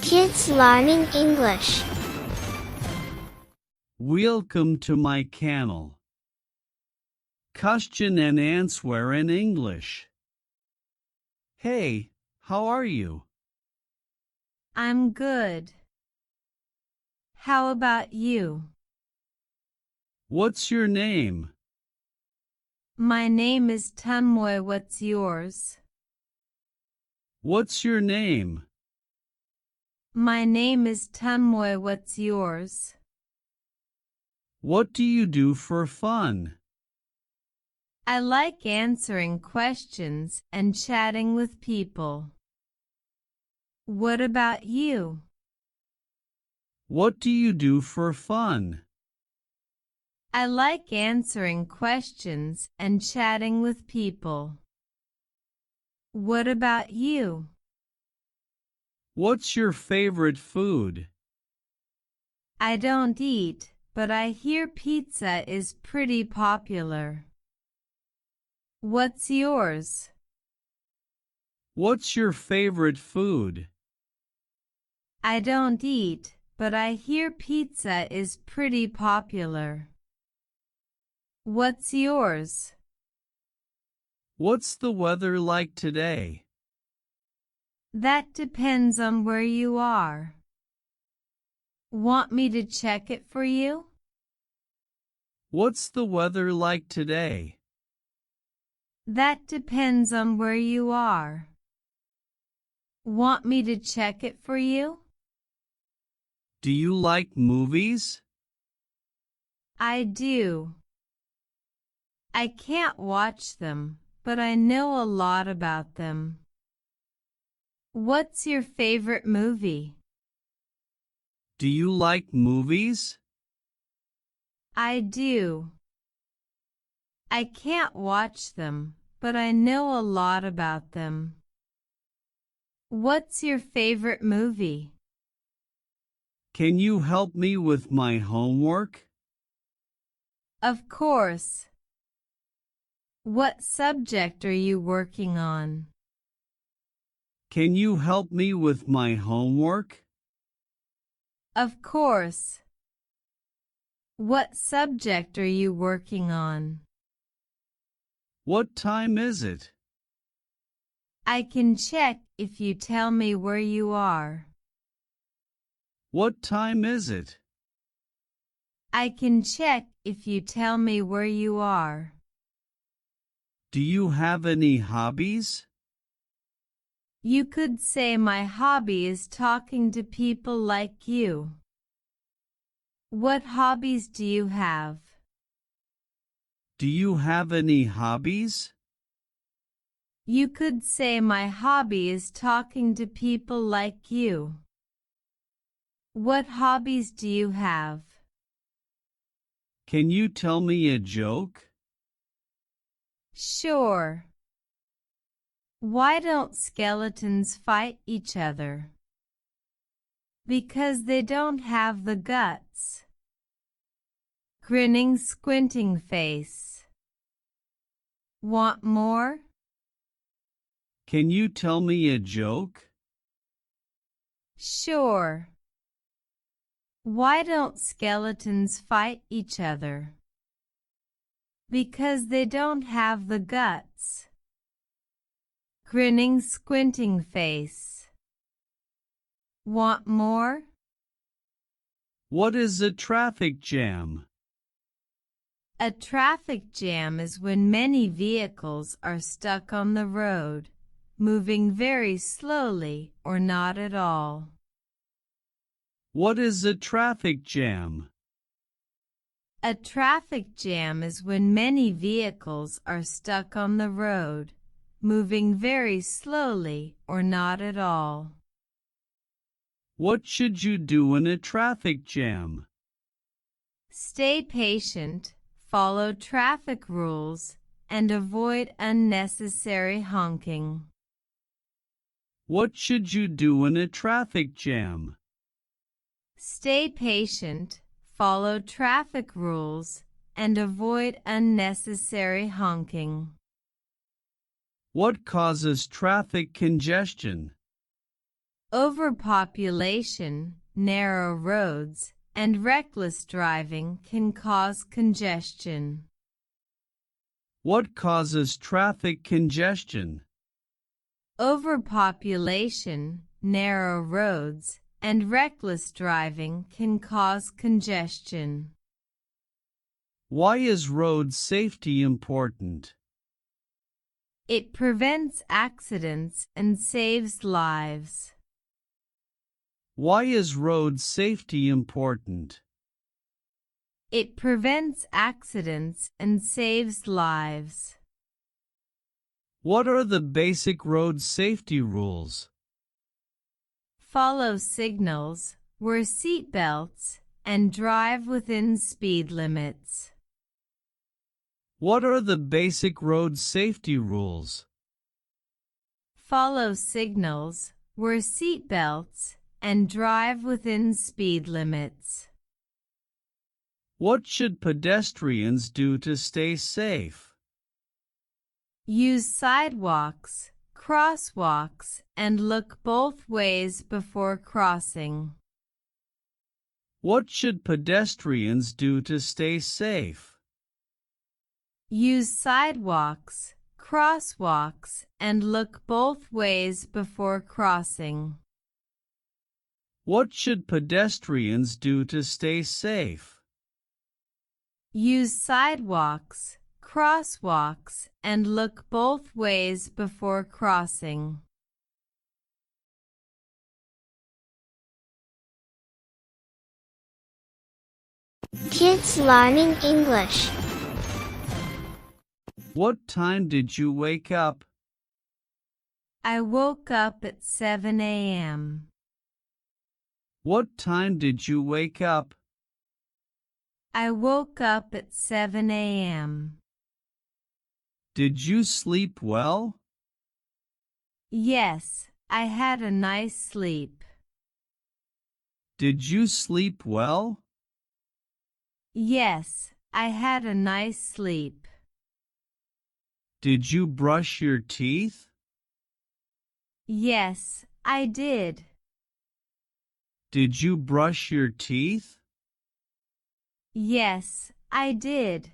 Kids learning English. Welcome to my channel. Question and answer in English. Hey, how are you? I'm good. How about you? What's your name? My name is Tummoy. What's yours? What's your name? My name is Tummoy. What's yours? What do you do for fun? I like answering questions and chatting with people. What about you? What do you do for fun? I like answering questions and chatting with people. What about you? What's your favorite food? I don't eat, but I hear pizza is pretty popular. What's yours? What's your favorite food? I don't eat, but I hear pizza is pretty popular. What's yours? What's the weather like today? That depends on where you are. Want me to check it for you? What's the weather like today? That depends on where you are. Want me to check it for you? Do you like movies? I do. I can't watch them, but I know a lot about them. What's your favorite movie? Do you like movies? I do. I can't watch them, but I know a lot about them. What's your favorite movie? Can you help me with my homework? Of course. What subject are you working on? Can you help me with my homework? Of course. What subject are you working on? What time is it? I can check if you tell me where you are. What time is it? I can check if you tell me where you are. Do you have any hobbies? You could say my hobby is talking to people like you. What hobbies do you have? Do you have any hobbies? You could say my hobby is talking to people like you. What hobbies do you have? Can you tell me a joke? Sure. Why don't skeletons fight each other? Because they don't have the guts. Grinning, squinting face. Want more? Can you tell me a joke? Sure. Why don't skeletons fight each other? Because they don't have the guts. Grinning, squinting face. Want more? What is a traffic jam? A traffic jam is when many vehicles are stuck on the road, moving very slowly or not at all. What is a traffic jam? A traffic jam is when many vehicles are stuck on the road, moving very slowly or not at all. What should you do in a traffic jam? Stay patient, follow traffic rules, and avoid unnecessary honking. What should you do in a traffic jam? Stay patient, follow traffic rules, and avoid unnecessary honking. What causes traffic congestion? Overpopulation, narrow roads, and reckless driving can cause congestion. What causes traffic congestion? Overpopulation, narrow roads, and reckless driving can cause congestion. Why is road safety important? It prevents accidents and saves lives. Why is road safety important? It prevents accidents and saves lives. What are the basic road safety rules? Follow signals, wear seat belts, and drive within speed limits. What are the basic road safety rules? Follow signals, wear seat belts, and drive within speed limits. What should pedestrians do to stay safe? Use sidewalks, crosswalks, and look both ways before crossing. What should pedestrians do to stay safe? Use sidewalks, crosswalks, and look both ways before crossing. What should pedestrians do to stay safe? Use sidewalks, crosswalks, and look both ways before crossing. Kids learning English. What time did you wake up? I woke up at 7 a.m. What time did you wake up? I woke up at 7 a.m. Did you sleep well? Yes, I had a nice sleep. Did you sleep well? Yes, I had a nice sleep. Did you brush your teeth? Yes, I did. Did you brush your teeth? Yes, I did.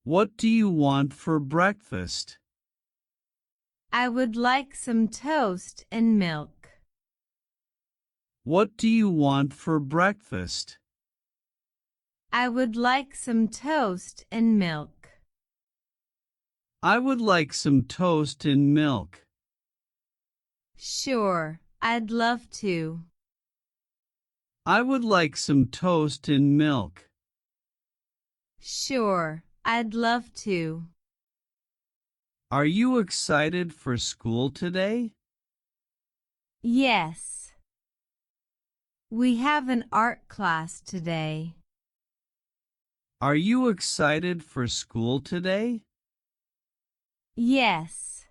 What do you want for breakfast? I would like some toast and milk. What do you want for breakfast? I would like some toast and milk. I would like some toast and milk. Sure, I'd love to. I would like some toast and milk. Sure, I'd love to. Are you excited for school today? Yes. We have an art class today. Are you excited for school today? Yes.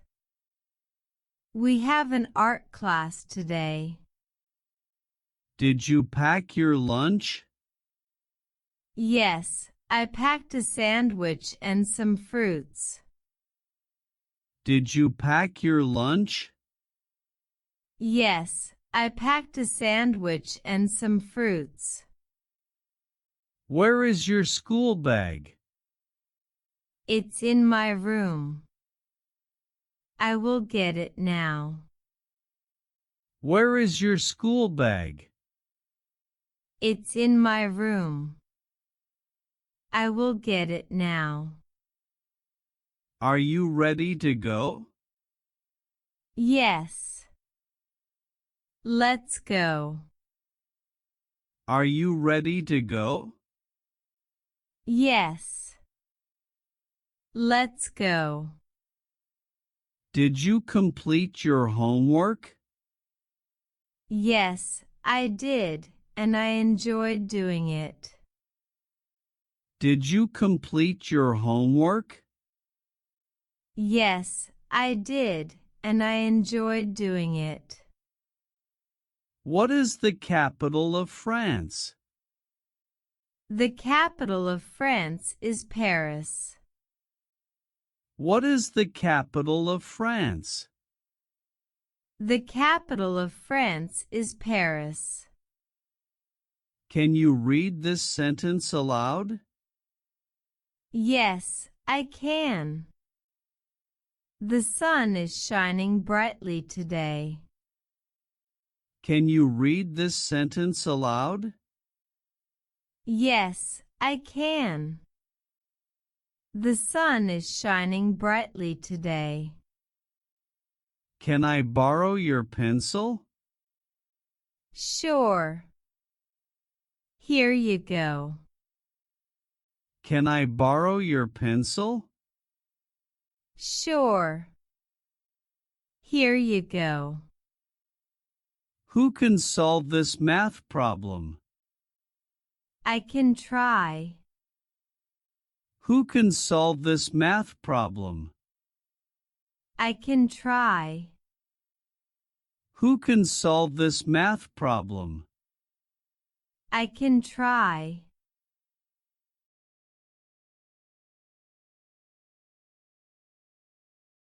We have an art class today. Did you pack your lunch? Yes, I packed a sandwich and some fruits. Did you pack your lunch? Yes, I packed a sandwich and some fruits. Where is your school bag? It's in my room. I will get it now. Where is your school bag? It's in my room. I will get it now. Are you ready to go? Yes. Let's go. Are you ready to go? Yes. Let's go. Did you complete your homework? Yes, I did, and I enjoyed doing it. Did you complete your homework? Yes, I did, and I enjoyed doing it. What is the capital of France? The capital of France is Paris. What is the capital of France? The capital of France is Paris. Can you read this sentence aloud? Yes, I can. The sun is shining brightly today. Can you read this sentence aloud? Yes, I can. The sun is shining brightly today. Can I borrow your pencil? Sure. Here you go. Can I borrow your pencil? Sure. Here you go. Who can solve this math problem? I can try. Who can solve this math problem? I can try. Who can solve this math problem? I can try.